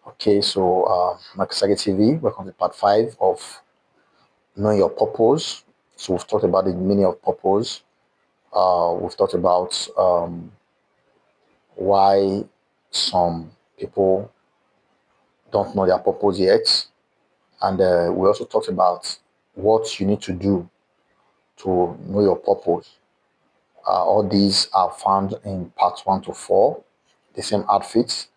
Okay, so Makasagi TV, welcome to part 5 of Knowing Your Purpose. So we've talked about the meaning of purpose. We've talked about why some people don't know their purpose yet. And we also talked about what you need to do to know your purpose. All these are found in part 1 to 4. The same outfits,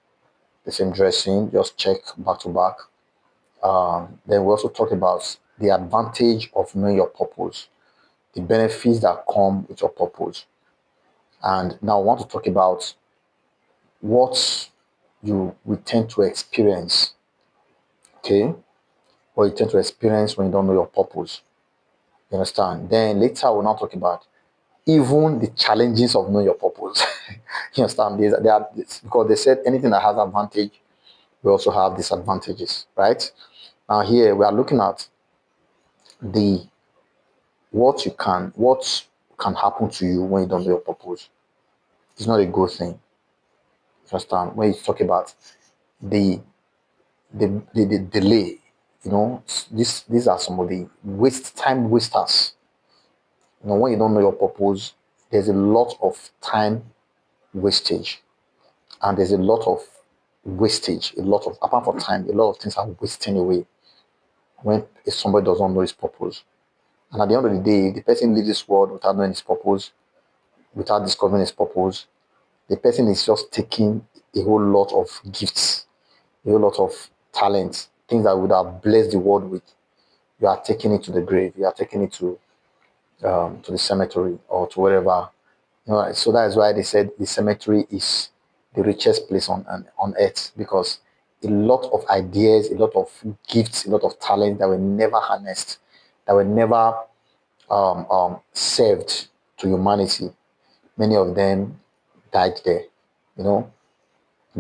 the same dressing, just check back to back. Then we also talked about the advantage of knowing your purpose, the benefits that come with your purpose. And now I want to talk about what you will tend to experience, okay? What you tend to experience when you don't know your purpose. You understand? Then later we'll now talk about even the challenges of knowing your purpose. You understand? Because they said anything that has advantage, we also have disadvantages, right? Now here we are looking at the what can happen to you when you don't know your purpose. It's not a good thing. You understand? When you talk about the the delay, these are some of the time wasters. When you don't know your purpose, there's a lot of time wastage, and there's a lot of wastage, a lot of apart from time, a lot of things are wasting away when if somebody doesn't know his purpose. And at the end of the day, the person leaves this world without knowing his purpose, without discovering his purpose, the person is just taking a whole lot of gifts, a whole lot of talents, things that would have blessed the world with. You are taking it to the grave. You are taking it to the cemetery or to wherever. So that is why they said the cemetery is the richest place on earth, because a lot of ideas, a lot of gifts, a lot of talent that were never harnessed, that were never served to humanity. Many of them died there. You know,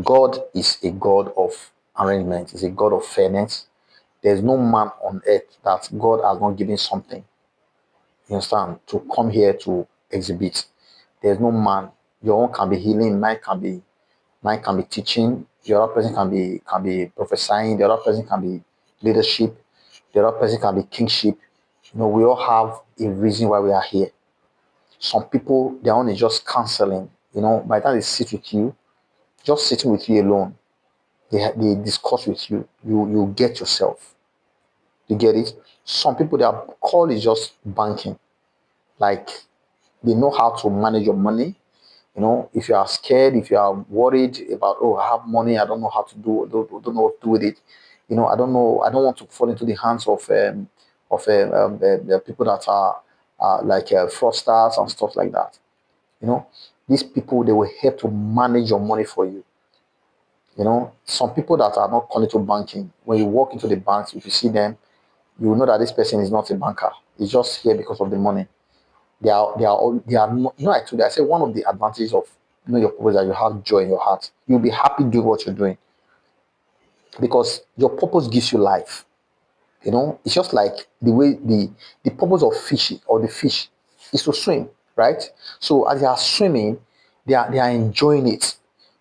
God is a God of arrangement, is a God of fairness. There's no man on earth that God has not given something, you understand, to come here to exhibit. There's no man. Your own can be healing, mine can be teaching, the other person can be prophesying, the other person can be leadership, the other person can be kingship. We all have a reason why we are here. Some people, their own is just counseling. By the time they sit with you, just sitting with you alone, they discuss with you. You get yourself. You get it? Some people, their call is just banking. Like, they know how to manage your money. If you are scared, if you are worried about, oh, I have money, I don't know how to don't know what to do with it. I don't know. I don't want to fall into the hands of people that are like fraudsters and stuff like that. You know, these people, they will help to manage your money for you. Some people that are not calling to banking, when you walk into the banks, if you see them, you will know that this person is not a banker. He's just here because of the money. They are not, I told you, I said one of the advantages of your purpose is that you have joy in your heart. You'll be happy doing what you're doing because your purpose gives you life. It's just like the way the purpose of fishing or the fish is to swim, right? So as they are swimming, they are enjoying it.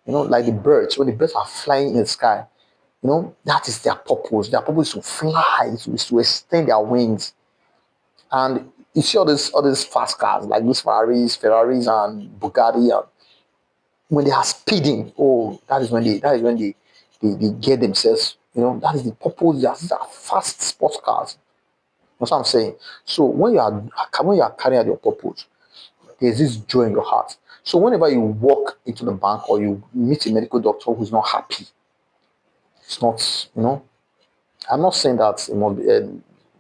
Like the birds, when the birds are flying in the sky, that is their purpose. Their purpose is to fly, is to extend their wings. And you see all these fast cars like these Ferraris and Bugatti, and when they are speeding, oh, that is when they get themselves. That is the purpose. These are fast sports cars. That's what I'm saying. So when you are carrying out your purpose, there's this joy in your heart. So whenever you walk into the bank or you meet a medical doctor who's not happy, it's not. I'm not saying that it must be.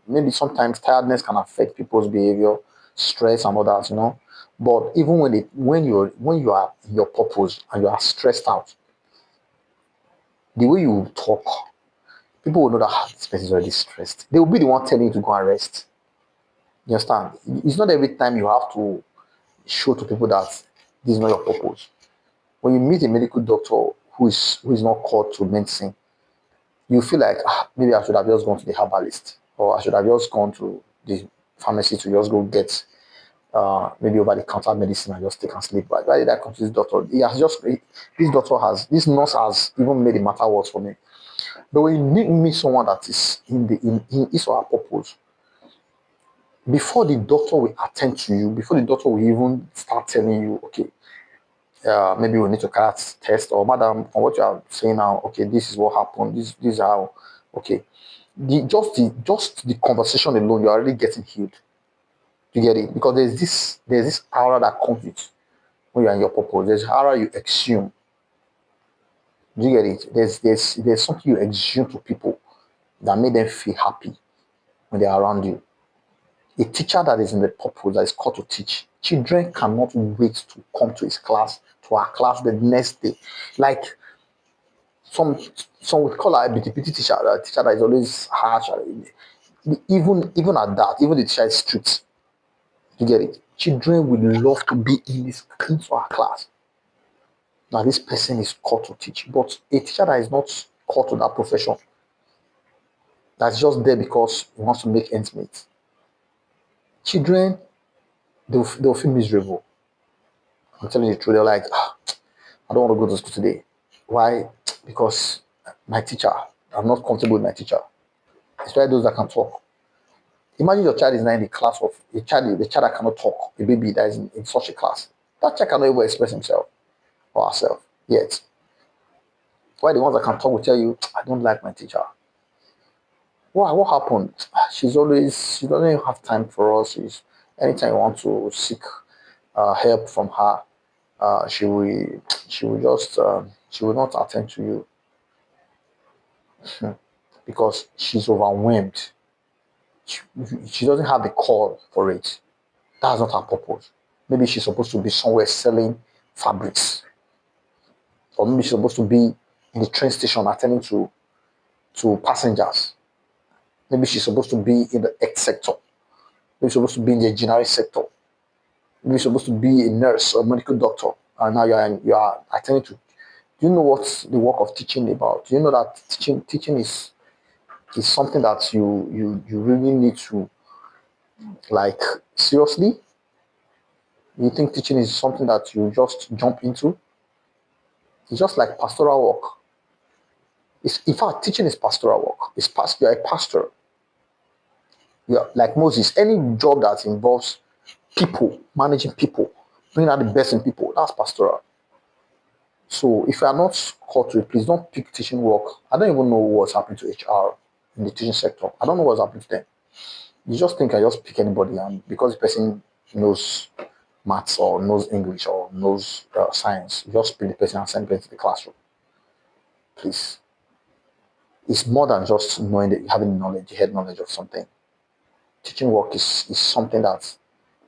Maybe sometimes tiredness can affect people's behavior, stress and others. But even when you are in your purpose and you are stressed out, the way you talk, people will know that this person is already stressed. They will be the one telling you to go and rest. You understand? It's not every time you have to show to people that this is not your purpose. When you meet a medical doctor who is not called to medicine, you feel like maybe I should have just gone to the herbalist, or I should have just gone to the pharmacy to just go get maybe over the counter medicine and just take and sleep. Why did I come to this doctor? This nurse has even made it matter worse for me. But when you meet someone that is in his or her purpose, before the doctor will attend to you, before the doctor will even start telling you, okay, maybe we need to carry out test, or madam, from what you are saying now, okay, this is what happened, this is how, okay. The conversation alone, you're already getting healed. You get it? Because there's this aura that comes with when you're in your purpose. There's aura you exhume. Do you get it? There's something you exhume to people that make them feel happy when they're around you. A teacher that is in the purpose, that is called to teach, children cannot wait to come to his class, to our class the next day. Like some some would call her a bitty teacher, a teacher that is always harsh. Even at that, even the teacher is strict. You get it? Children will love to be into our class. Now this person is called to teach, but a teacher that is not called to that profession, that's just there because he wants to make ends meet. Children, they'll feel miserable. I'm telling you the truth. They're like, I don't want to go to school today. Why? Because my teacher, I'm not comfortable with my teacher. Especially those that can talk. Imagine your child is now in the class of the child that cannot talk, a baby that is in such a class. That child cannot even express himself or herself yet. Why the ones that can talk will tell you, I don't like my teacher. Why? What happened? She doesn't even have time for us. Anytime you want to seek help from her, she will not attend to you because she's overwhelmed. She, she doesn't have the call for it. That's not her purpose. Maybe she's supposed to be somewhere selling fabrics, or maybe she's supposed to be in the train station attending to passengers. Maybe she's supposed to be in the X sector. Maybe she's supposed to be in the generic sector. Maybe you're supposed to be a nurse or medical doctor, and now you are attending to. Do you know what's the work of teaching about? Do you know that teaching is something that you really need to, like, seriously? You think teaching is something that you just jump into? It's just like pastoral work. In fact, teaching is pastoral work. You're a pastor. You're like Moses. Any job that involves people, managing people, bringing out the best in people, that's pastoral. So if you are not called to it, please don't pick teaching work. I don't even know what's happening to HR in the teaching sector. I don't know what's happening to them. You just think I just pick anybody, and because the person knows maths or knows English or knows science, you just pick the person and send the person to the classroom. Please. It's more than just knowing that having knowledge, head knowledge of something. Teaching work is something that,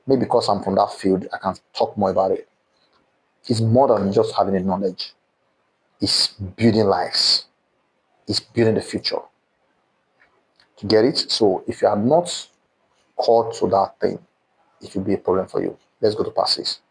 maybe because I'm from that field, I can talk more about it. It's more than just having the knowledge. It's building lives. It's building the future. To get it? So if you are not called to that thing, it will be a problem for you. Let's go to part 6.